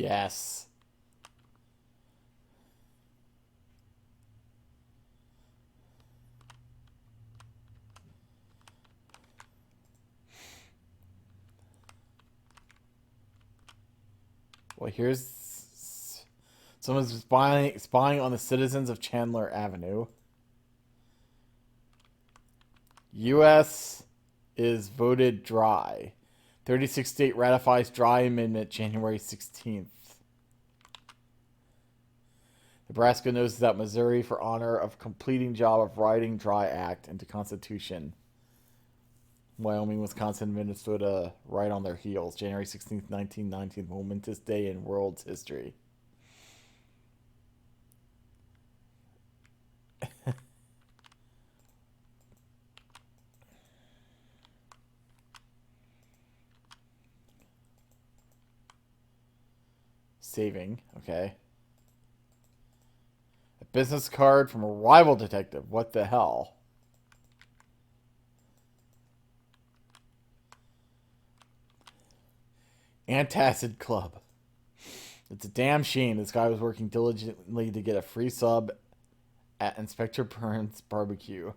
Yes. Well, here's someone's spying on the citizens of Chandler Avenue. U.S. is voted dry. 36 state ratifies dry amendment January 16th. Nebraska knows that Missouri for honor of completing job of writing dry act into Constitution. Wyoming, Wisconsin, Minnesota right on their heels. January 16th, 1919, momentous day in world's history. Saving, okay. A business card from a rival detective. What the hell? Antacid Club. It's a damn shame this guy was working diligently to get a free sub at Inspector Burns Barbecue.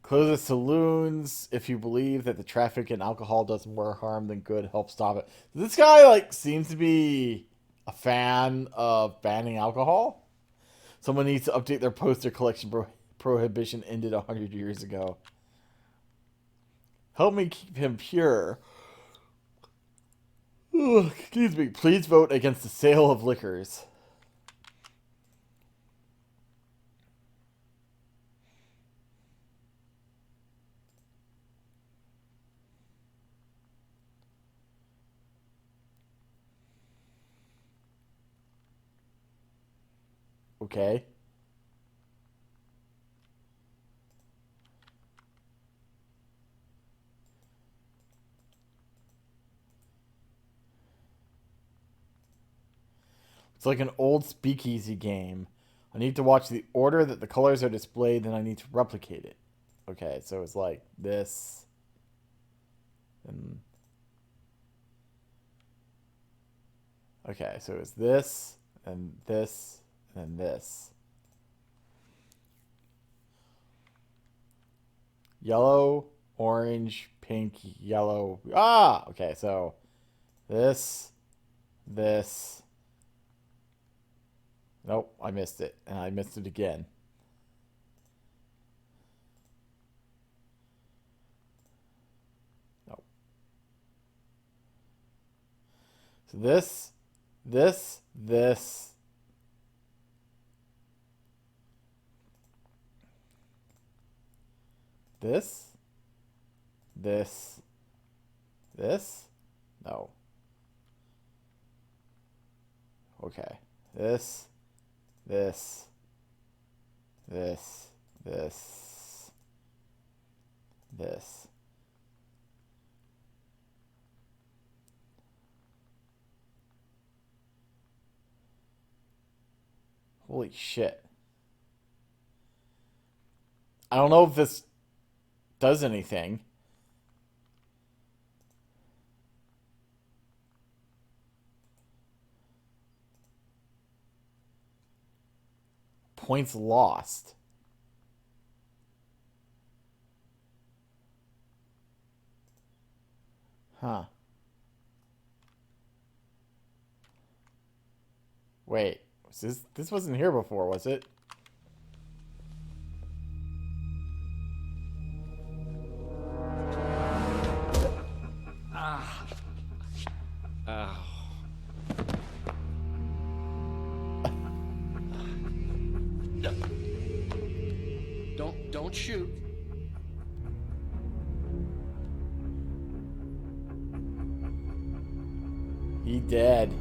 Close the saloons if you believe that the traffic in alcohol does more harm than good. Help stop it. This guy like seems to be a fan of banning alcohol. Someone needs to update their poster collection. Prohibition ended 100 years ago. Help me keep him pure. Ugh, excuse me. Please vote against the sale of liquors. Okay. It's like an old speakeasy game. I need to watch the order that the colors are displayed, then I need to replicate it. Okay, so it's like this. And okay, so it's this, and this, and this. Yellow, orange, pink, yellow. Ah! Okay, so this, this. Nope, I missed it. And I missed it again. Nope. So this, this, this. This, this, this. No. Okay. This, this, this, this, this. Holy shit. I don't know if this does anything. Points lost. Huh. Wait. This wasn't here before, was it? Don't shoot. He dead.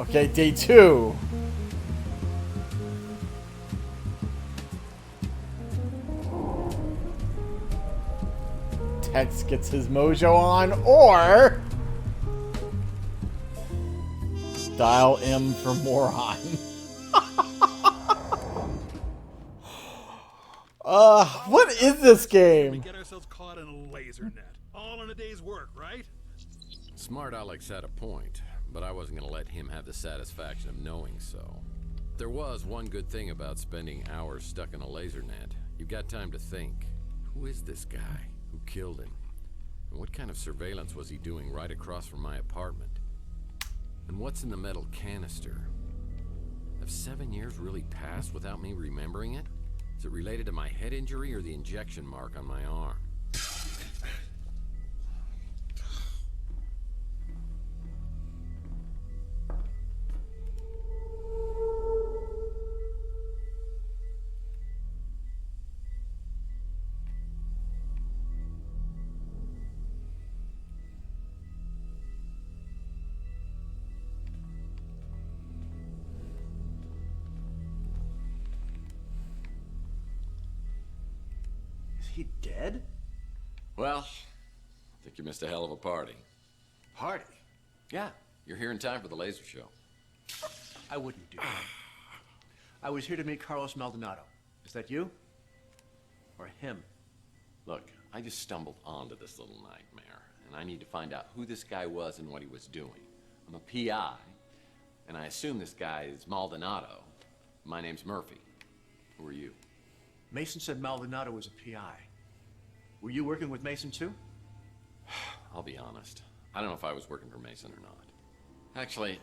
Okay, day 2. Tex gets his mojo on, or dial M for moron. What is this We game? get ourselves caught in a laser net. All in a day's work, right? Smart Alex had a point, but I wasn't going to let him have the satisfaction of knowing so. There was one good thing about spending hours stuck in a laser net. You got time to think. Who is this guy? Who killed him? And what kind of surveillance was he doing right across from my apartment? And what's in the metal canister? Have 7 years really passed without me remembering it? Is it related to my head injury or the injection mark on my arm? Is he dead? Well, I think you missed a hell of a party. Party? Yeah, you're here in time for the laser show. I wouldn't do that. I was here to meet Carlos Maldonado. Is that you? Or him? Look, I just stumbled onto this little nightmare, and I need to find out who this guy was and what he was doing. I'm a PI, and I assume this guy is Maldonado. My name's Murphy. Who are you? Mason said Maldonado was a PI. Were you working with Mason too? I'll be honest. I don't know if I was working for Mason or not. Actually,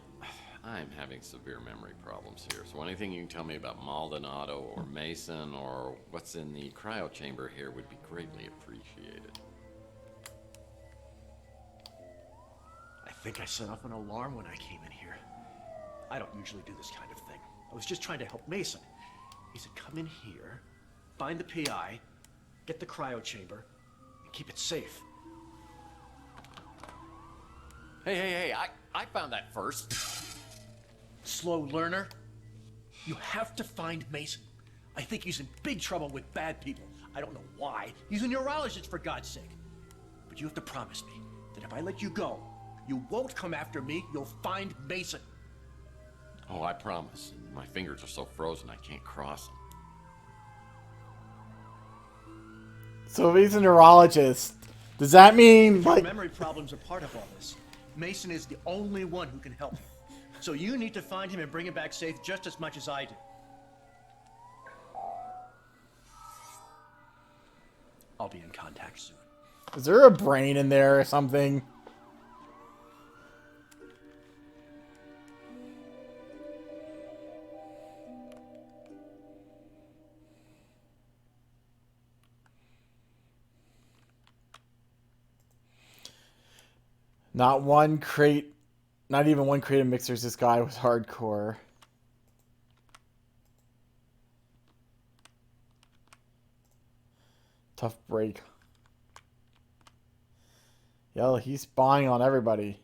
I'm having severe memory problems here, so anything you can tell me about Maldonado or Mason or what's in the cryo chamber here would be greatly appreciated. I think I set off an alarm when I came in here. I don't usually do this kind of thing. I was just trying to help Mason. He said, come in here, find the PI, get the cryo chamber, and keep it safe. Hey, I found that first. Slow learner. You have to find Mason. I think he's in big trouble with bad people. I don't know why. He's a neurologist, for God's sake. But you have to promise me that if I let you go, you won't come after me. You'll find Mason. Oh, I promise. My fingers are so frozen I can't cross them. So if he's a neurologist, does that mean Your like memory problems are part of all this. Mason is the only one who can help you. So you need to find him and bring him back safe just as much as I do. I'll be in contact soon. is there a brain in there or something? Not one crate, not even one crate of mixers. This guy was hardcore. Tough break. Yeah, he's spying on everybody.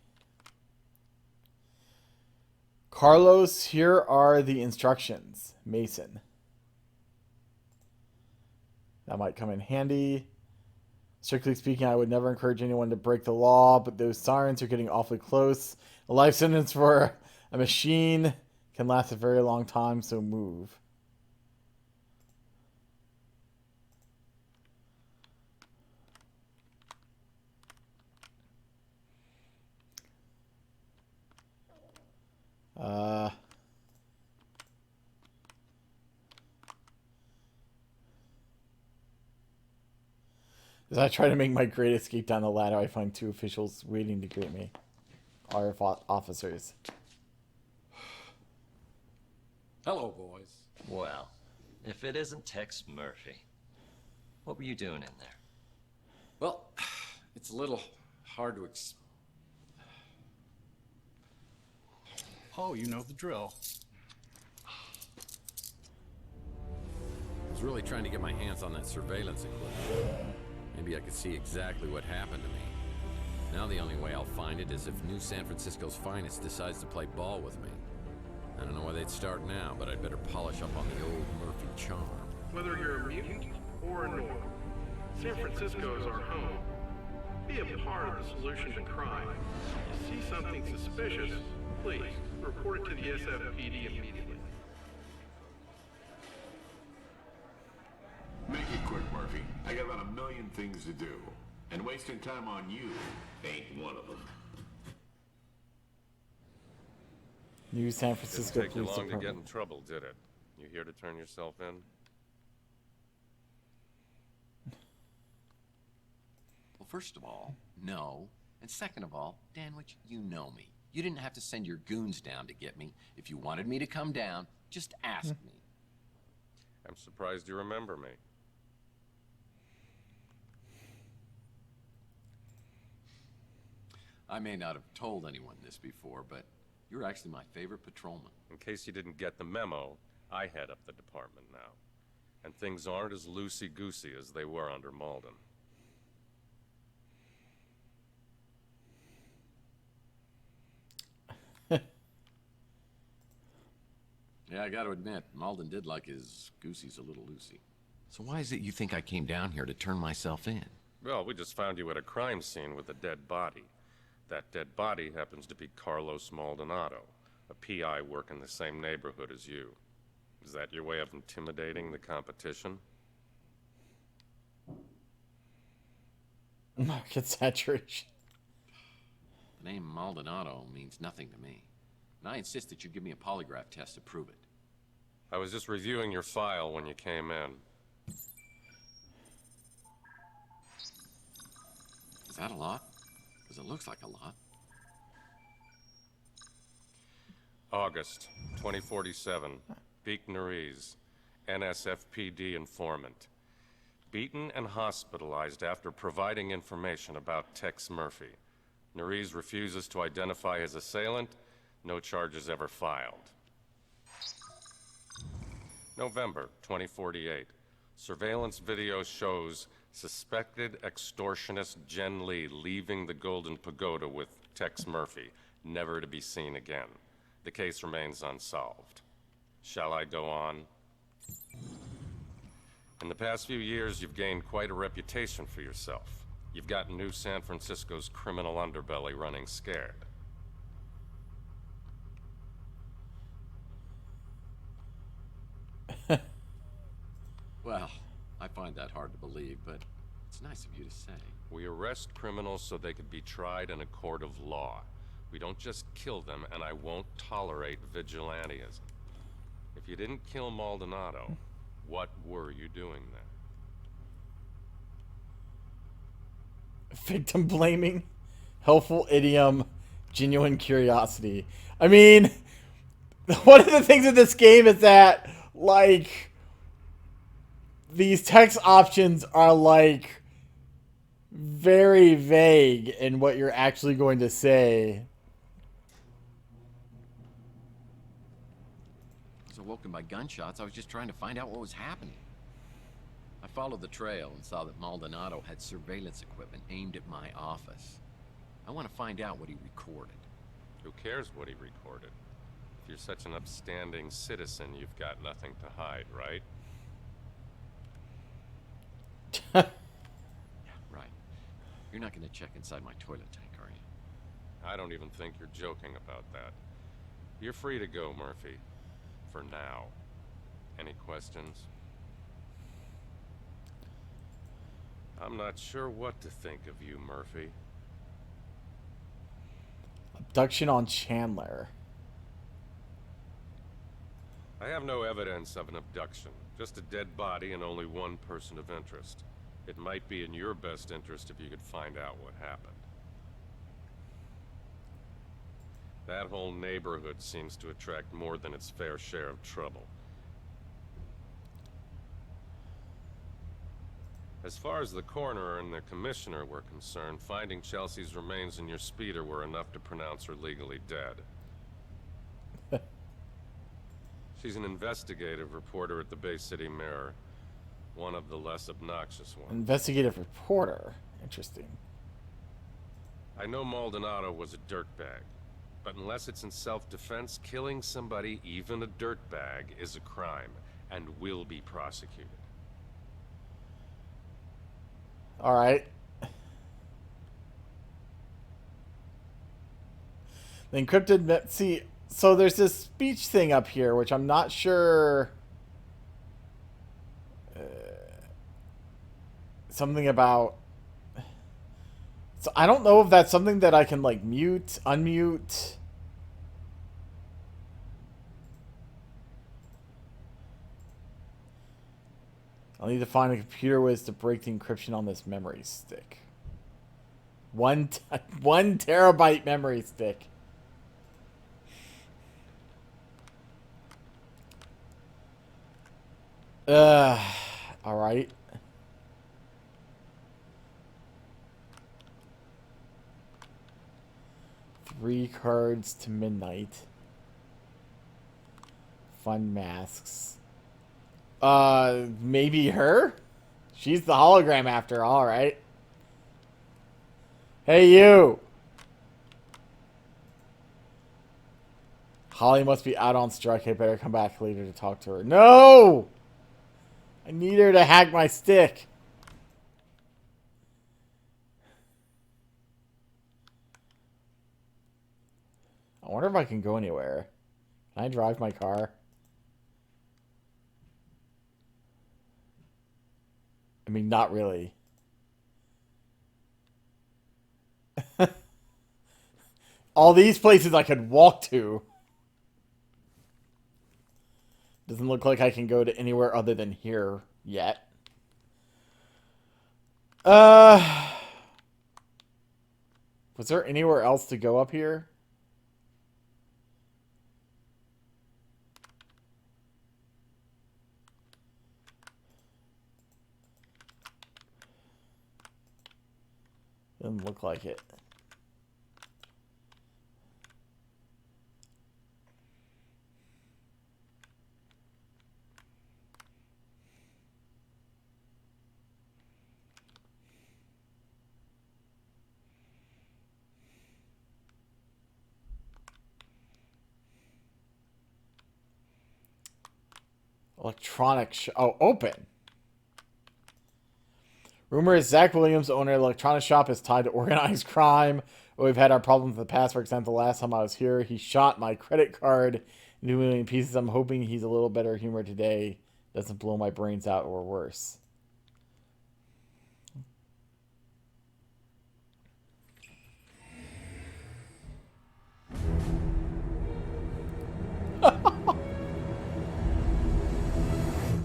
Carlos, here are the instructions. Mason. That might come in handy. Strictly speaking, I would never encourage anyone to break the law, but those sirens are getting awfully close. A life sentence for a machine can last a very long time, so move. As I try to make my great escape down the ladder, I find two officials waiting to greet me. RF officers. Hello, boys. Well, if it isn't Tex Murphy, what were you doing in there? Well, it's a little hard to Oh, you know the drill. I was really trying to get my hands on that surveillance equipment. Maybe I could see exactly what happened to me. Now the only way I'll find it is if New San Francisco's finest decides to play ball with me. I don't know where they'd start now, but I'd better polish up on the old Murphy charm. Whether you're a mutant or a Norm, San Francisco is our home. Be a part of the solution to crime. You see something suspicious, please report it to the SFPD immediately. Make it quick, Murphy. I got about a million things to do. And wasting time on you ain't one of them. New San Didn't Francisco take you Police long to get Department. in trouble, did it? You here to turn yourself in? Well, first of all, no. And second of all, Danwich, you know me. You didn't have to send your goons down to get me. If you wanted me to come down, just ask me. I'm surprised you remember me. I may not have told anyone this before, but you're actually my favorite patrolman. In case you didn't get the memo, I head up the department now. And things aren't as loosey-goosey as they were under Malden. Yeah, I gotta admit, Malden did like his goosies a little loosey. So why is it you think I came down here to turn myself in? Well, we just found you at a crime scene with a dead body. That dead body happens to be Carlos Maldonado, a PI working the same neighborhood as you. Is that your way of intimidating the competition? Market saturation. The name Maldonado means nothing to me. And I insist that you give me a polygraph test to prove it. I was just reviewing your file when you came in. Is that a lot? Because it looks like a lot. August 2047. Beek Nariz, NSFPD informant. Beaten and hospitalized after providing information about Tex Murphy. Nariz refuses to identify his assailant. No charges ever filed. November 2048. Surveillance video shows suspected extortionist Jen Lee leaving the Golden Pagoda with Tex Murphy, never to be seen again. The case remains unsolved. Shall I go on? In the past few years, you've gained quite a reputation for yourself. You've got New San Francisco's criminal underbelly running scared. Well, I find that hard to believe, but it's nice of you to say. We arrest criminals so they could be tried in a court of law. We don't just kill them, and I won't tolerate vigilantism. If you didn't kill Maldonado, what were you doing there? Victim blaming, helpful idiom, genuine curiosity. I mean, one of the things in this game is that, like, these text options are, like, very vague in what you're actually going to say. I was awoken by gunshots. I was just trying to find out what was happening. I followed the trail and saw that Maldonado had surveillance equipment aimed at my office. I want to find out what he recorded. Who cares what he recorded? If you're such an upstanding citizen, you've got nothing to hide, right? Yeah, right. You're not going to check inside my toilet tank, are you? I don't even think you're joking about that. You're free to go, Murphy. For now. Any questions? I'm not sure what to think of you, Murphy. Abduction on Chandler. I have no evidence of an abduction. Just a dead body and only one person of interest. It might be in your best interest if you could find out what happened. That whole neighborhood seems to attract more than its fair share of trouble. As far as the coroner and the commissioner were concerned, finding Chelsea's remains in your speeder were enough to pronounce her legally dead. She's an investigative reporter at the Bay City Mirror, one of the less obnoxious ones. Investigative reporter. Interesting. I know Maldonado was a dirtbag, but unless it's in self-defense, killing somebody, even a dirtbag, is a crime and will be prosecuted. All right. The encrypted... See, so there's this speech thing up here, which I'm not sure... something about... So I don't know if that's something that I can, like, mute, unmute. I'll need to find a computer ways to break the encryption on this memory stick. 1 terabyte memory stick. All right. Three cards to midnight. Fun masks. Maybe her? She's the hologram after all, right? Hey, you! Holly must be out on strike. I better come back later to talk to her. No! I need her to hack my stick. I wonder if I can go anywhere. Can I drive my car? I mean, not really. All these places I could walk to. Doesn't look like I can go to anywhere other than here yet. Was there anywhere else to go up here? Doesn't look like it. Electronic oh, open. Rumor is Zach Williams, owner of the electronic shop, is tied to organized crime. We've had our problems in the past. For example, the last time I was here, he shot my credit card into a million pieces. I'm hoping he's a little better humor today. Doesn't blow my brains out or worse.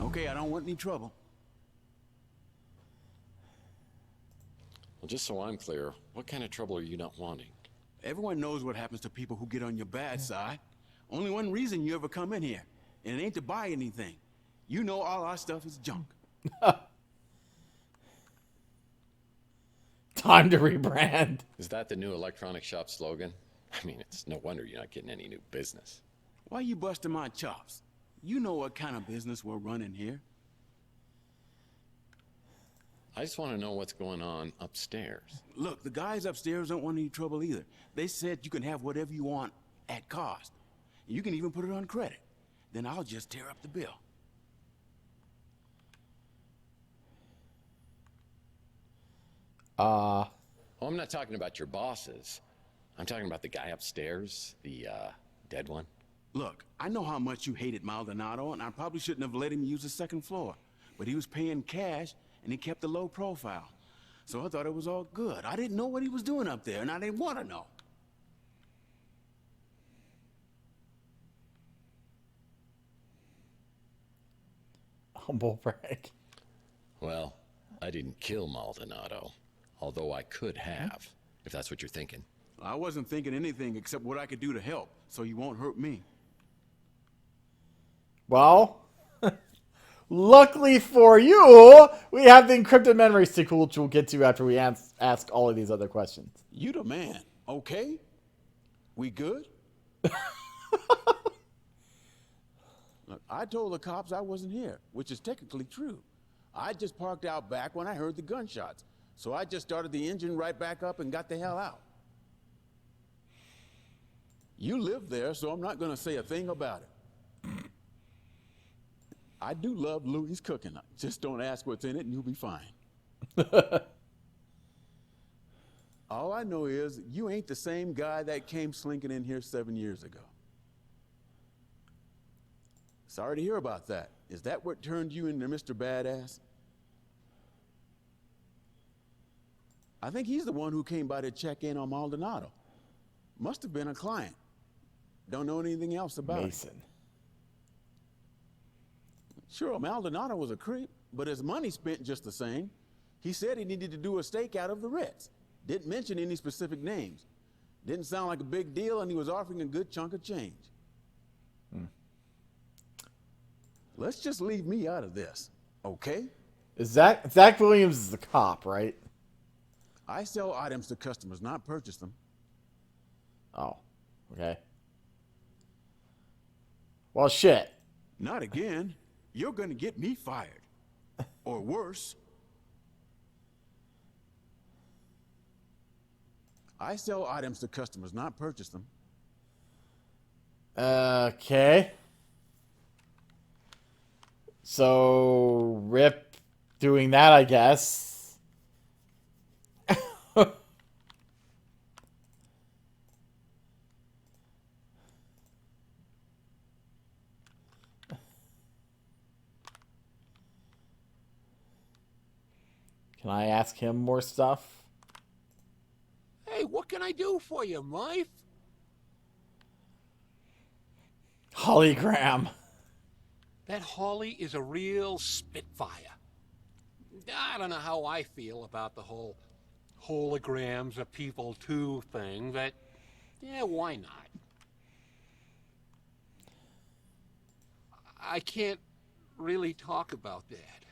Okay, I don't want any trouble. Well, just so I'm clear, what kind of trouble are you not wanting? Everyone knows what happens to people who get on your bad side. Only one reason you ever come in here, and it ain't to buy anything. You know all our stuff is junk. Time to rebrand. Is that the new electronic shop slogan? I mean, it's no wonder you're not getting any new business. Why you busting my chops? You know what kind of business we're running here. I just want to know what's going on upstairs. Look, the guys upstairs don't want any trouble either. They said you can have whatever you want at cost. You can even put it on credit. Then I'll just tear up the bill. Oh, I'm not talking about your bosses. I'm talking about the guy upstairs, the, dead one. Look, I know how much you hated Maldonado, and I probably shouldn't have let him use the second floor. But he was paying cash, and he kept a low profile. So I thought it was all good. I didn't know what he was doing up there, and I didn't want to know. Humble brag. Well, I didn't kill Maldonado, although I could have, if that's what you're thinking. I wasn't thinking anything except what I could do to help, so you won't hurt me. Well, luckily for you, we have the encrypted memory stick, which we'll get to after we ask all of these other questions. You the man, okay? We good? Look, I told the cops I wasn't here, which is technically true. I just parked out back when I heard the gunshots, so I just started the engine right back up and got the hell out. You live there, so I'm not going to say a thing about it. I do love Louie's cooking. Just don't ask what's in it and you'll be fine. All I know is you ain't the same guy that came slinking in here 7 years ago. Sorry to hear about that. Is that what turned you into Mr. Badass? I think he's the one who came by to check in on Maldonado. Must have been a client. Don't know anything else about Mason. it. Sure, Maldonado was a creep, but his money spent just the same. He said he needed to do a stake out of the Ritz. Didn't mention any specific names. Didn't sound like a big deal, and he was offering a good chunk of change. Let's just leave me out of this, okay? Is Zach Williams is the cop, right? I sell items to customers, not purchase them. Oh, okay. Well, shit. Not again. You're gonna get me fired. Or worse. I sell items to customers, not purchase them. Okay. So, Rip doing that, I guess. Can I ask him more stuff? Hey, what can I do for you, Murph? Hologram. That Holly is a real spitfire. I don't know how I feel about the whole holograms are people too thing, but yeah, why not? I can't really talk about that.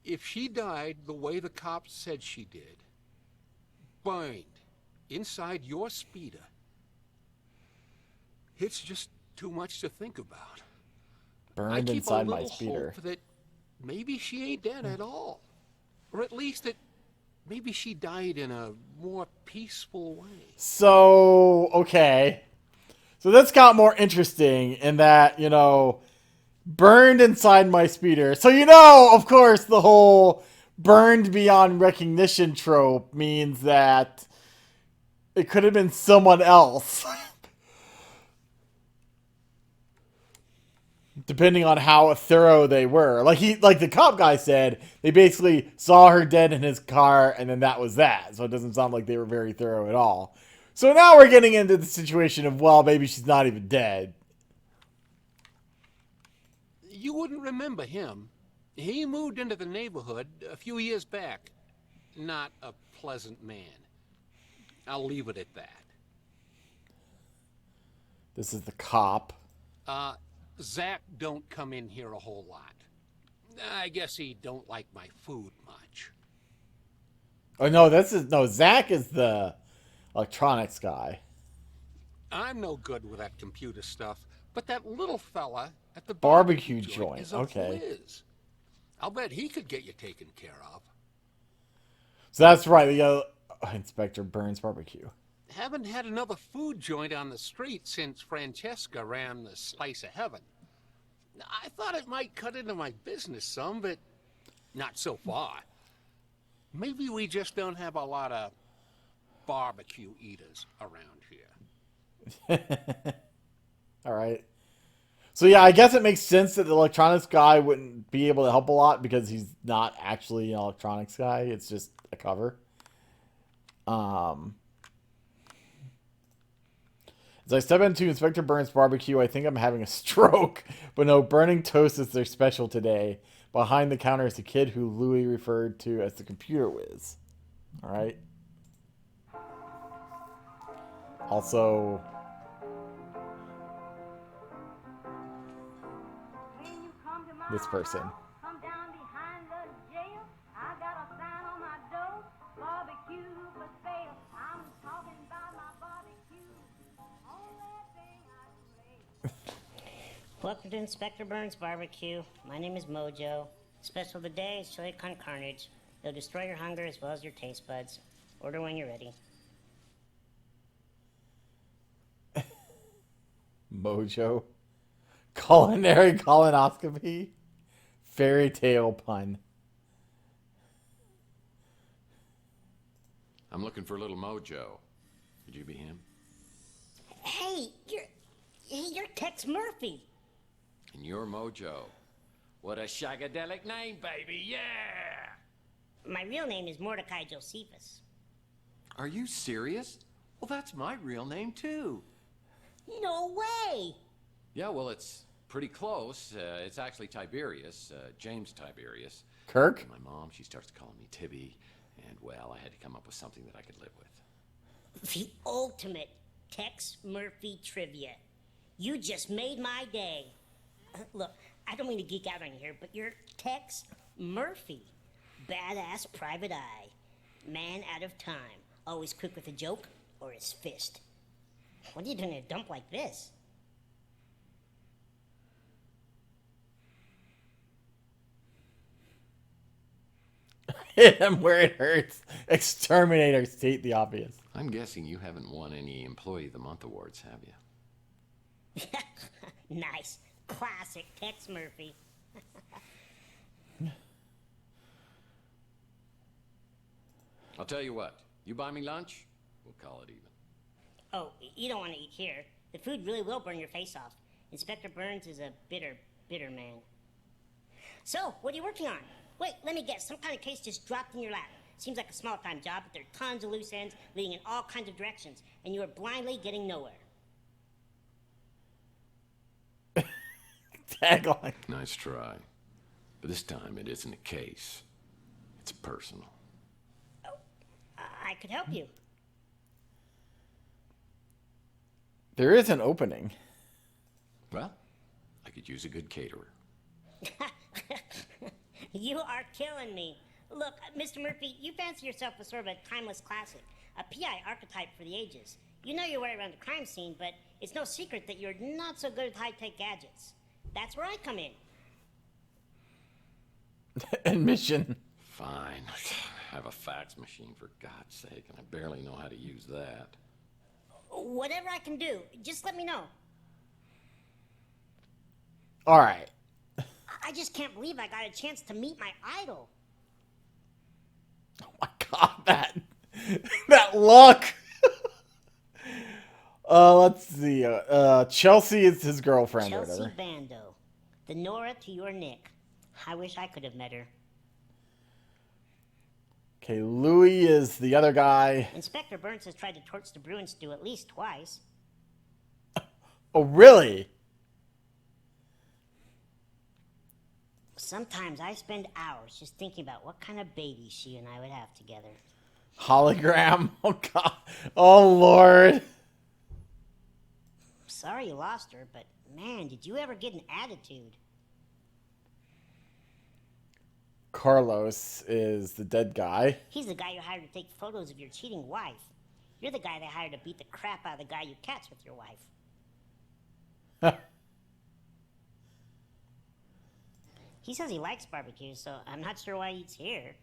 If she died the way the cops said she did, burned inside your speeder, it's just too much to think about. Burned inside my speeder. Hope that maybe she ain't dead at all. Or at least that maybe she died in a more peaceful way. So, okay. So this got more interesting in that, you know, burned inside my speeder. So, you know, of course, the whole burned beyond recognition trope means that it could have been someone else. Depending on how thorough they were. Like the cop guy said, they basically saw her dead in his car and then that was that. So it doesn't sound like they were very thorough at all. So now we're getting into the situation of, well, maybe she's not even dead. You wouldn't remember him. He moved into the neighborhood a few years back. Not a pleasant man. I'll leave it at that. This is the cop. Zach don't come in here a whole lot. I guess he don't like my food much. Oh, no, Zach is the electronics guy. I'm no good with that computer stuff, but that little fella at the barbecue joint is a okay. whiz. I'll bet he could get you taken care of. So that's right, the Inspector Burns Barbecue. Haven't had another food joint on the street since Francesca ran the Slice of Heaven. I thought it might cut into my business some, but not so far. Maybe we just don't have a lot of barbecue eaters around here. All right. So yeah, I guess it makes sense that the electronics guy wouldn't be able to help a lot because he's not actually an electronics guy. It's just a cover. As I step into Inspector Burns Barbecue, I think I'm having a stroke. But no, burning toast is their special today. Behind the counter is the kid who Louis referred to as the computer whiz. Alright. Also, this person. Welcome to Inspector Burns Barbecue. My name is Mojo. Special today is chili con carnage. It'll destroy your hunger as well as your taste buds. Order when you're ready. Mojo. Culinary colonoscopy. Fairy tale pun. I'm looking for little Mojo. Could you be him? Hey, you're Tex Murphy. And you're Mojo. What a shagadelic name, baby, yeah! My real name is Mordecai Josephus. Are you serious? Well, that's my real name, too. No way! Yeah, well, it's pretty close. It's actually Tiberius, James Tiberius. Kirk? My mom, she starts calling me Tibby, and, well, I had to come up with something that I could live with. The ultimate Tex Murphy trivia. You just made my day. Look, I don't mean to geek out on you here, but you're Tex Murphy. Badass private eye. Man out of time. Always quick with a joke or his fist. What are you doing in a dump like this? Hit him where it hurts. Exterminator, state the obvious. I'm guessing you haven't won any Employee of the Month awards, have you? Nice. Classic Tex Murphy. I'll tell you what. You buy me lunch, we'll call it even. Oh, you don't want to eat here. The food really will burn your face off. Inspector Burns is a bitter, bitter man. So, what are you working on? Wait, let me guess. Some kind of case just dropped in your lap. Seems like a small-time job, but there are tons of loose ends leading in all kinds of directions, and you are blindly getting nowhere. Tagline. Nice try. But this time it isn't a case. It's personal. I could help you. There is an opening. Well, I could use a good caterer. You are killing me. Look, Mr. Murphy, you fancy yourself as sort of a timeless classic, a PI archetype for the ages. You know your way around the crime scene, but it's no secret that you're not so good at high-tech gadgets. That's where I come in. Admission. Fine. I have a fax machine, for God's sake, and I barely know how to use that. Whatever I can do, just let me know. All right. I just can't believe I got a chance to meet my idol. Oh my God, that look. Let's see. Chelsea is his girlfriend. Chelsea or whatever. Bando, the Nora to your Nick. I wish I could have met her. Okay, Louis is the other guy. Inspector Burns has tried to torch the Bruin stew at least twice. Oh, really? Sometimes I spend hours just thinking about what kind of baby she and I would have together. Hologram? Oh, God. Oh, Lord. Sorry you lost her, but man, did you ever get an attitude? Carlos is the dead guy. He's the guy you hired to take photos of your cheating wife. You're the guy they hired to beat the crap out of the guy you catch with your wife. He says he likes barbecue, so I'm not sure why he eats here.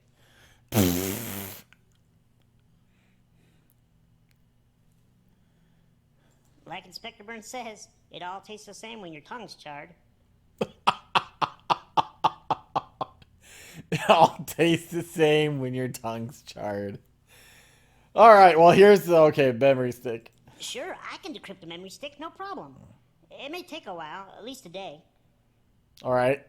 Like Inspector Burns says, it all tastes the same when your tongue's charred. It all tastes the same when your tongue's charred. All right, well, here's the, okay, memory stick. Sure, I can decrypt a memory stick, no problem. It may take a while, at least a day. All right.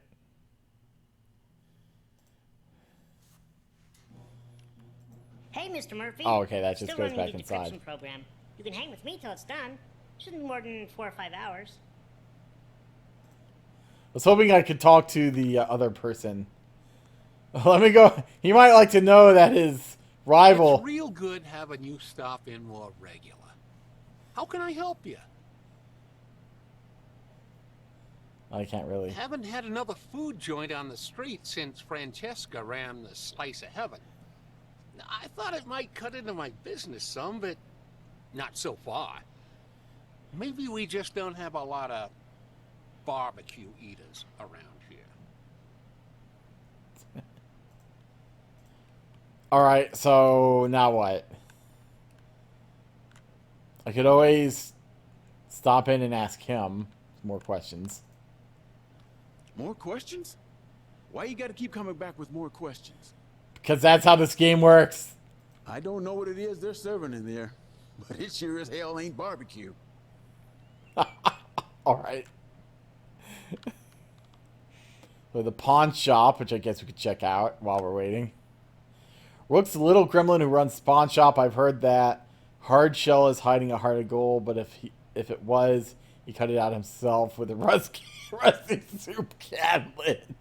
Hey, Mr. Murphy. Oh, okay, that just Still goes running back the inside. decryption program. You can hang with me till it's done. Shouldn't be more than 4 or 5 hours. I was hoping I could talk to the other person. Let me go. He might like to know that his rival... It's real good having you stop in more regular. How can I help you? I can't really. Haven't had another food joint on the street since Francesca ran the Slice of Heaven. I thought it might cut into my business some, but not so far. Maybe we just don't have a lot of barbecue eaters around here. All right, so now what? I could always stop in and ask him more questions. More questions? Why you gotta keep coming back with more questions? Because that's how this game works. I don't know what it is they're serving in there, but it sure as hell ain't barbecue. Alright. So the pawn shop, which I guess we could check out while we're waiting. Rook's the little gremlin who runs the pawn shop. I've heard that Hardshell is hiding a heart of gold, but if it was, he cut it out himself with a rusty soup can lid.